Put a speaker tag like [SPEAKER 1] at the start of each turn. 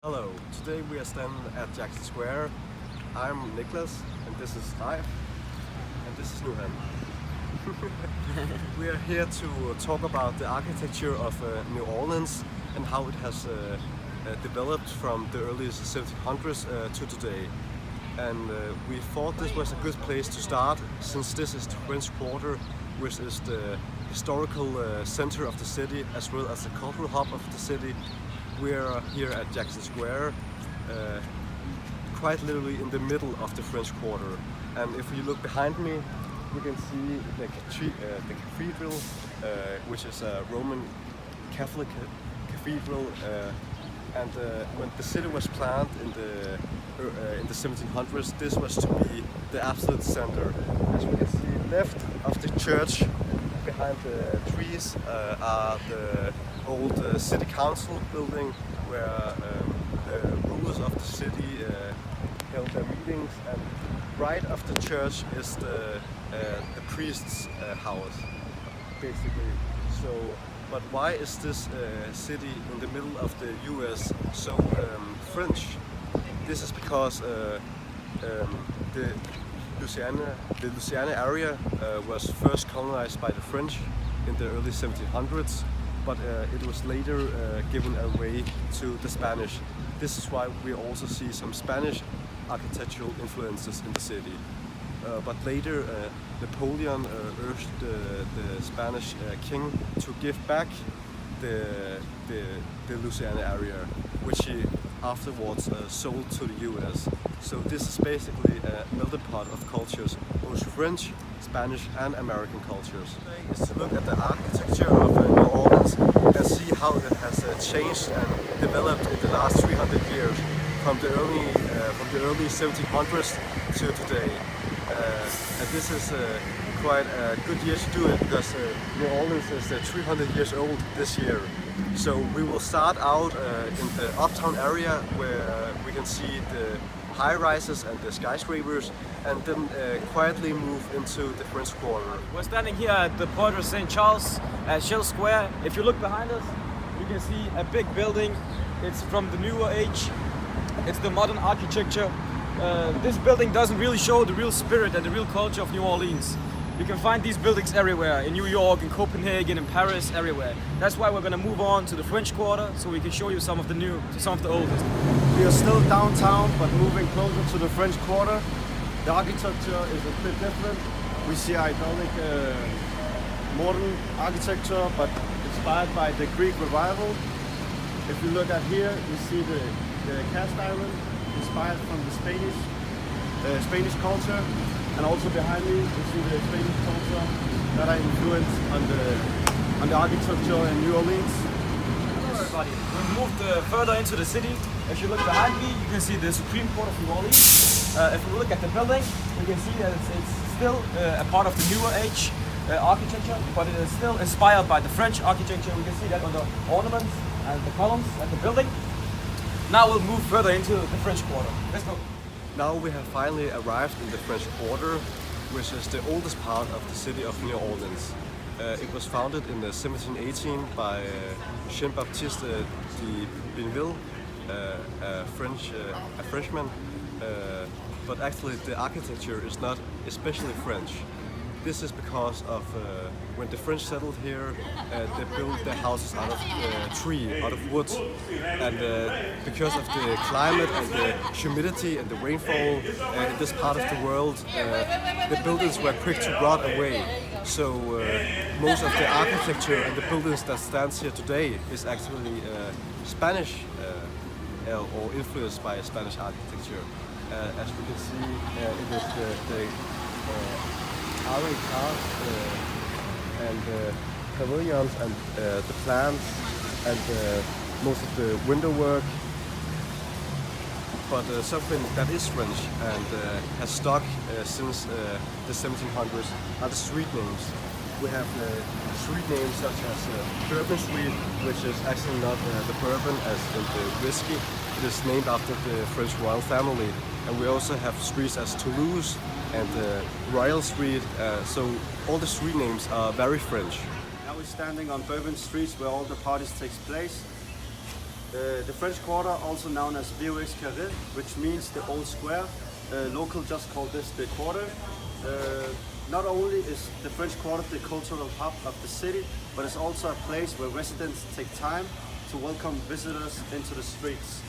[SPEAKER 1] Hello, today we are standing at Jackson Square. I'm Niklas, and this is Leif, and this is Nuhan. We are here to talk about the architecture of New Orleans and how it has developed from the early 1700s to today. And we thought this was a good place to start, since this is the French Quarter, which is the historical center of the city as well as the cultural hub of the city. We are here at Jackson Square, quite literally in the middle of the French Quarter. And if you look behind me, we can see the cathedral, which is a Roman Catholic cathedral. And when the city was planned in the 1700s, this was to be the absolute center. As we can see, left of the church, behind the trees, are the old city council building where the rulers of the city held their meetings, and right of the church is the priest's house, basically. So, but why is this city in the middle of the US so French? This is because the Louisiana area was first colonized by the French in the early 1700s, but it was later given away to the Spanish. This is why we also see some Spanish architectural influences in the city. But later Napoleon urged the Spanish king to give back the Louisiana area, which he afterwards sold to the US. So this is basically a melting pot of cultures, both French, Spanish and American cultures. Is to look at the architecture of New Orleans and see how it has changed and developed in the last 300 years, from the early 1700s to today. And this is quite a good year to do it, because New Orleans is 300 years old this year. So we will start out in the uptown area, where we can see the high-rises and the skyscrapers, and then quietly move into the French Quarter.
[SPEAKER 2] We're standing here at the Port of St. Charles at Shell Square. If you look behind us, you can see a big building. It's from the newer age. It's the modern architecture. This building doesn't really show the real spirit and the real culture of New Orleans. You can find these buildings everywhere, in New York, in Copenhagen, in Paris, everywhere. That's why we're going to move on to the French Quarter, so we can show you some of the oldest.
[SPEAKER 3] We are still downtown, but moving closer to the French Quarter. The architecture is a bit different. We see iconic modern architecture, but inspired by the Greek revival. If you look at here, you see the cast iron, inspired from the Spanish culture. And also behind me, you see the Spanish culture that are influenced on the architecture in New Orleans.
[SPEAKER 2] Hello everybody. We've moved further into the city. If you look behind me, you can see the Supreme Court of New Orleans. If we look at the building, you can see that it's still a part of the newer age architecture, but it is still inspired by the French architecture. We can see that on the ornaments and the columns at the building. Now we'll move further into the French Quarter. Let's go.
[SPEAKER 1] Now we have finally arrived in the French Quarter, which is the oldest part of the city of New Orleans. It was founded in 1718 by Jean-Baptiste de Bienville, a Frenchman, but actually the architecture is not especially French. This is because of when the French settled here, they built their houses out of tree, out of wood, and because of the climate and the humidity and the rainfall in this part of the world, the buildings were quick to rot away. So most of the architecture and the buildings that stands here today is actually Spanish or influenced by Spanish architecture. As we can see, it is the iron cars and pavilions and the plants and most of the window work. But something that is French and has stuck since the 1700s are the street names. We have street names such as Bourbon Street, which is actually not the bourbon as in the whiskey. It is named after the French royal family. And we also have streets as Toulouse and Royal Street, so all the street names are very French.
[SPEAKER 3] Now we're standing on Bourbon Street, where all the parties takes place. The French Quarter, also known as Vieux Carré, which means the old square. Local just call this the quarter. Not only is the French Quarter the cultural hub of the city, but it's also a place where residents take time to welcome visitors into the streets.